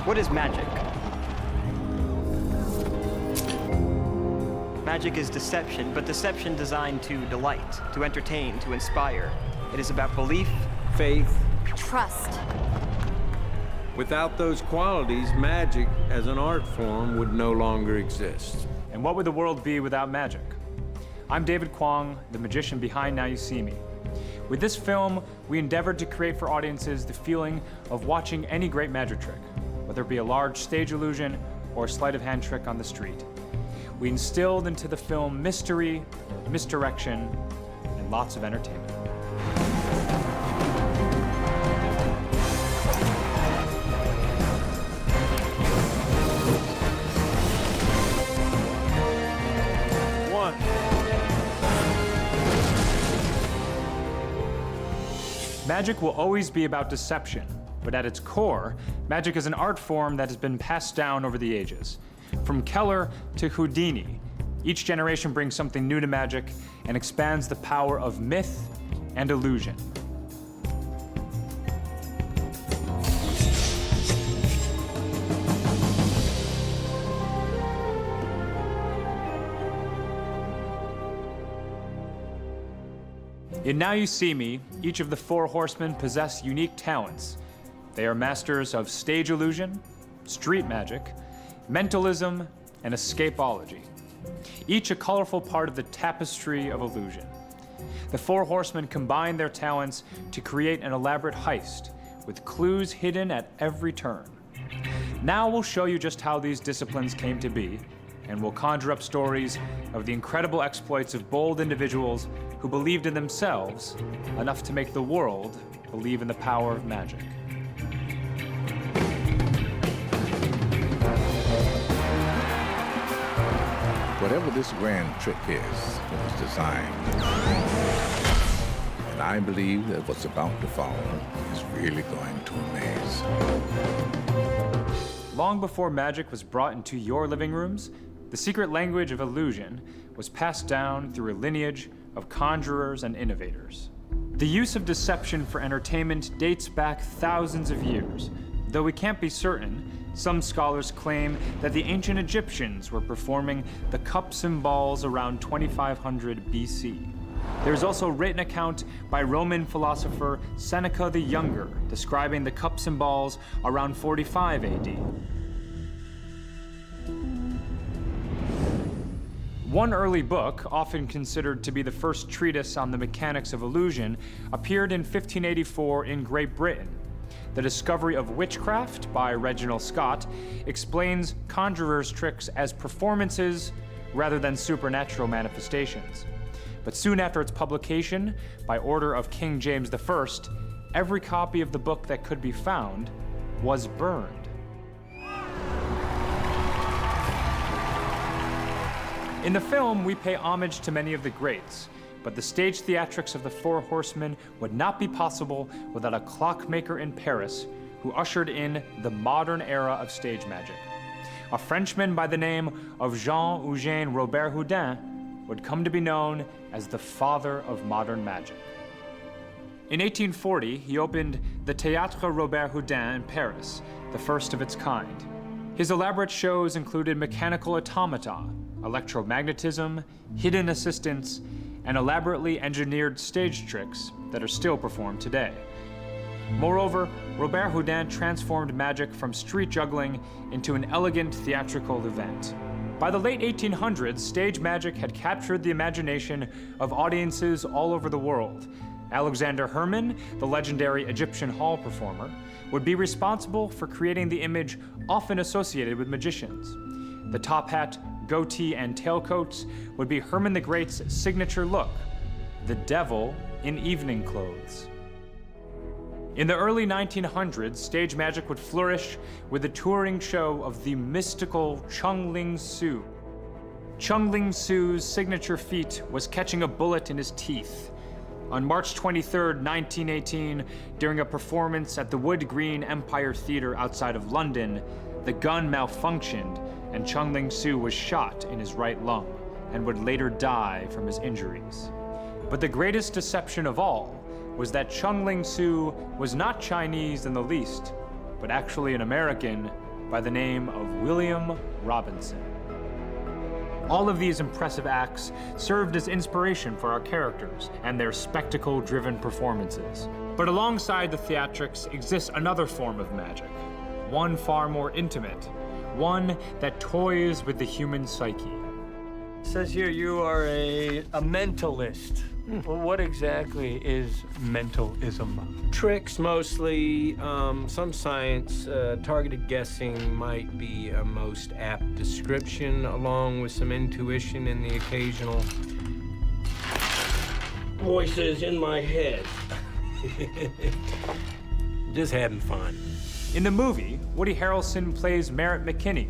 What is magic? Magic is deception, but deception designed to delight, to entertain, to inspire. It is about belief, Faith. Trust. Without those qualities, magic as an art form would no longer exist. And what would the world be without magic? I'm David Kwong, the magician behind Now You See Me. With this film, we endeavored to create for audiences the feeling of watching any great magic trick, whether it be a large stage illusion or a sleight of hand trick on the street. We instilled into the film mystery, misdirection, and lots of entertainment. Magic will always be about deception, but at its core, magic is an art form that has been passed down over the ages. From Keller to Houdini, each generation brings something new to magic and expands the power of myth and illusion. In Now You See Me, each of the four horsemen possess unique talents. They are masters of stage illusion, street magic, mentalism, and escapology. Each a colorful part of the tapestry of illusion. The four horsemen combine their talents to create an elaborate heist with clues hidden at every turn. Now we'll show you just how these disciplines came to be, and we'll conjure up stories of the incredible exploits of bold individuals who believed in themselves enough to make the world believe in the power of magic. Whatever this grand trick is, it was designed. And I believe that what's about to follow is really going to amaze. Long before magic was brought into your living rooms, the secret language of illusion was passed down through a lineage of conjurers and innovators. The use of deception for entertainment dates back thousands of years. Though we can't be certain, some scholars claim that the ancient Egyptians were performing the cups and balls around 2500 BC. There is also a written account by Roman philosopher Seneca the Younger describing the cups and balls around 45 AD. One early book, often considered to be the first treatise on the mechanics of illusion, appeared in 1584 in Great Britain. The Discovery of Witchcraft by Reginald Scott explains conjurers' tricks as performances rather than supernatural manifestations. But soon after its publication, by order of King James I, every copy of the book that could be found was burned. In the film, we pay homage to many of the greats, but the stage theatrics of the Four Horsemen would not be possible without a clockmaker in Paris who ushered in the modern era of stage magic. A Frenchman by the name of Jean-Eugène Robert Houdin would come to be known as the father of modern magic. In 1840, he opened the Théâtre Robert Houdin in Paris, the first of its kind. His elaborate shows included mechanical automata, electromagnetism, hidden assistants, and elaborately engineered stage tricks that are still performed today. Moreover, Robert Houdin transformed magic from street juggling into an elegant theatrical event. By the late 1800s, stage magic had captured the imagination of audiences all over the world. Alexander Herrmann, the legendary Egyptian hall performer, would be responsible for creating the image often associated with magicians. The top hat, goatee, and tailcoats would be Herman the Great's signature look, the devil in evening clothes. In the early 1900s, stage magic would flourish with the touring show of the mystical Chung Ling Soo. Chung Ling Soo's signature feat was catching a bullet in his teeth. On March 23, 1918, during a performance at the Wood Green Empire Theatre outside of London, the gun malfunctioned and Chung Ling Soo was shot in his right lung and would later die from his injuries. But the greatest deception of all was that Chung Ling Soo was not Chinese in the least, but actually an American by the name of William Robinson. All of these impressive acts served as inspiration for our characters and their spectacle-driven performances. But alongside the theatrics exists another form of magic, one far more intimate, one that toys with the human psyche. It says here you are a mentalist. Well, what exactly is mentalism? Tricks mostly, some science, targeted guessing might be a most apt description, along with some intuition and the occasional voices in my head. Just having fun. In the movie, Woody Harrelson plays Merritt McKinney,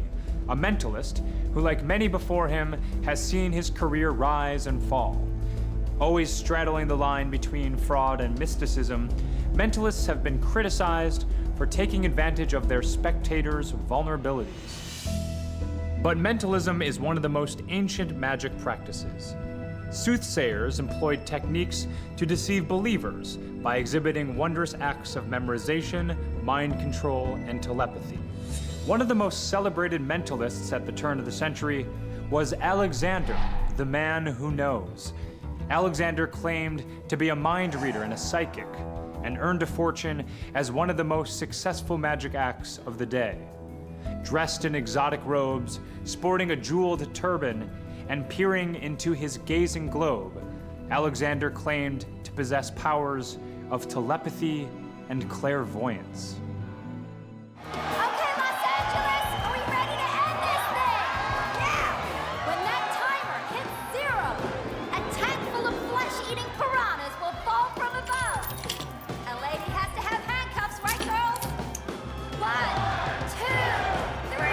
a mentalist who, like many before him, has seen his career rise and fall. Always straddling the line between fraud and mysticism, mentalists have been criticized for taking advantage of their spectators' vulnerabilities. But mentalism is one of the most ancient magic practices. Soothsayers employed techniques to deceive believers by exhibiting wondrous acts of memorization, mind control, and telepathy. One of the most celebrated mentalists at the turn of the century was Alexander, the man who knows. Alexander claimed to be a mind reader and a psychic, and earned a fortune as one of the most successful magic acts of the day. Dressed in exotic robes, sporting a jeweled turban, and peering into his gazing globe, Alexander claimed to possess powers of telepathy and clairvoyance. Okay, Los Angeles, are we ready to end this thing? Yeah! When that timer hits 0, a tank full of flesh-eating piranhas will fall from above. A lady has to have handcuffs, right, girls? 1, 2, 3.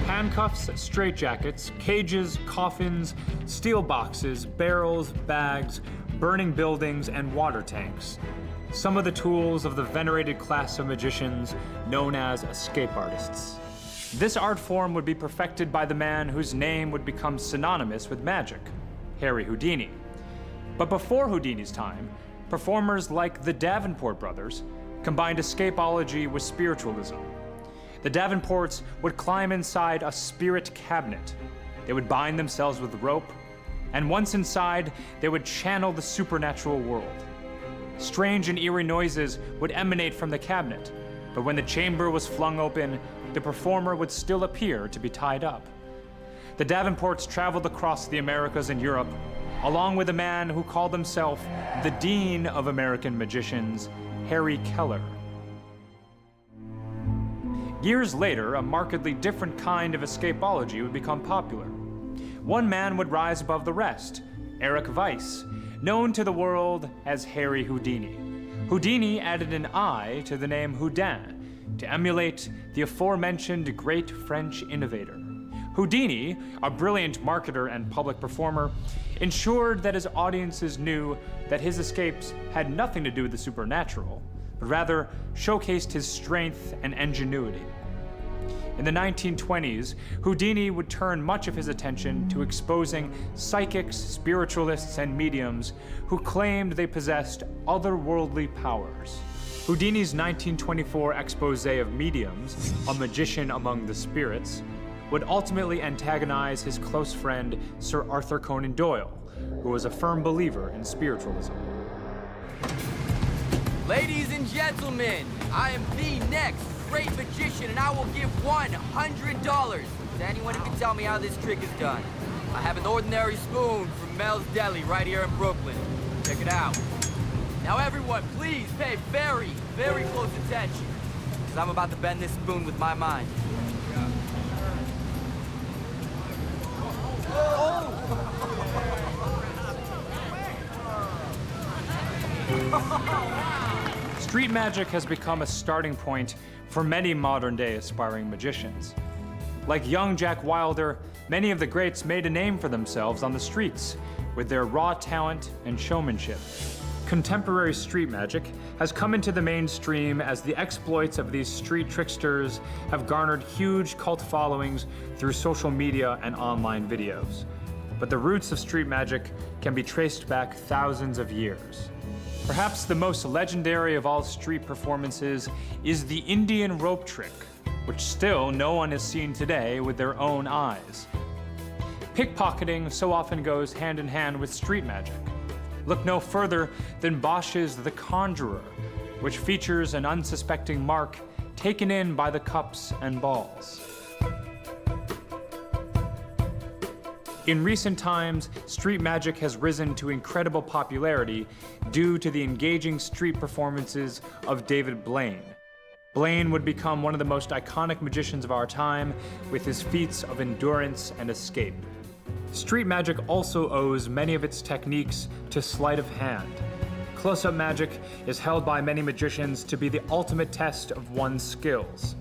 Handcuffs, straitjackets, cages, coffins, steel boxes, barrels, bags, burning buildings, and water tanks. Some of the tools of the venerated class of magicians known as escape artists. This art form would be perfected by the man whose name would become synonymous with magic, Harry Houdini. But before Houdini's time, performers like the Davenport brothers combined escapology with spiritualism. The Davenports would climb inside a spirit cabinet. They would bind themselves with rope, and once inside, they would channel the supernatural world. Strange and eerie noises would emanate from the cabinet, but when the chamber was flung open, the performer would still appear to be tied up. The Davenports traveled across the Americas and Europe, along with a man who called himself the Dean of American Magicians, Harry Keller. Years later, a markedly different kind of escapology would become popular. One man would rise above the rest, Eric Weiss, known to the world as Harry Houdini. Houdini added an I to the name Houdin to emulate the aforementioned great French innovator. Houdini, a brilliant marketer and public performer, ensured that his audiences knew that his escapes had nothing to do with the supernatural, but rather showcased his strength and ingenuity. In the 1920s, Houdini would turn much of his attention to exposing psychics, spiritualists, and mediums who claimed they possessed otherworldly powers. Houdini's 1924 expose of mediums, a magician among the spirits, would ultimately antagonize his close friend, Sir Arthur Conan Doyle, who was a firm believer in spiritualism. Ladies and gentlemen, I am the next great magician, and I will give $100 to anyone who can tell me how this trick is done. I have an ordinary spoon from Mel's Deli right here in Brooklyn. Check it out. Now everyone, please pay very, very close attention, because I'm about to bend this spoon with my mind. Street magic has become a starting point for many modern-day aspiring magicians. Like young Jack Wilder, many of the greats made a name for themselves on the streets with their raw talent and showmanship. Contemporary street magic has come into the mainstream as the exploits of these street tricksters have garnered huge cult followings through social media and online videos. but the roots of street magic can be traced back thousands of years. Perhaps the most legendary of all street performances is the Indian rope trick, which still no one has seen today with their own eyes. Pickpocketing so often goes hand in hand with street magic. Look no further than Bosch's The Conjurer, which features an unsuspecting Mark taken in by the cups and balls. In recent times, street magic has risen to incredible popularity due to the engaging street performances of David Blaine. Blaine would become one of the most iconic magicians of our time with his feats of endurance and escape. Street magic also owes many of its techniques to sleight of hand. Close-up magic is held by many magicians to be the ultimate test of one's skills.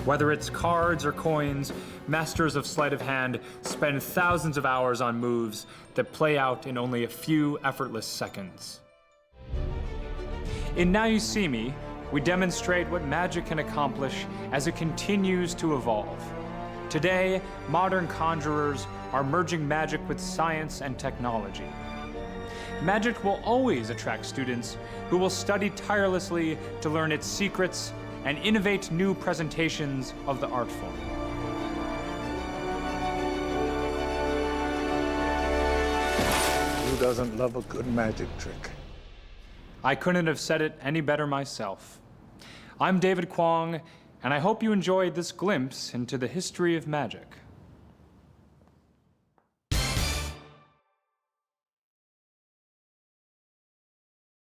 Whether it's cards or coins, masters of sleight of hand spend thousands of hours on moves that play out in only a few effortless seconds. In Now You See Me, we demonstrate what magic can accomplish as it continues to evolve. Today, modern conjurers are merging magic with science and technology. Magic will always attract students who will study tirelessly to learn its secrets and innovate new presentations of the art form. Who doesn't love a good magic trick? I couldn't have said it any better myself. I'm David Kwong, and I hope you enjoyed this glimpse into the history of magic.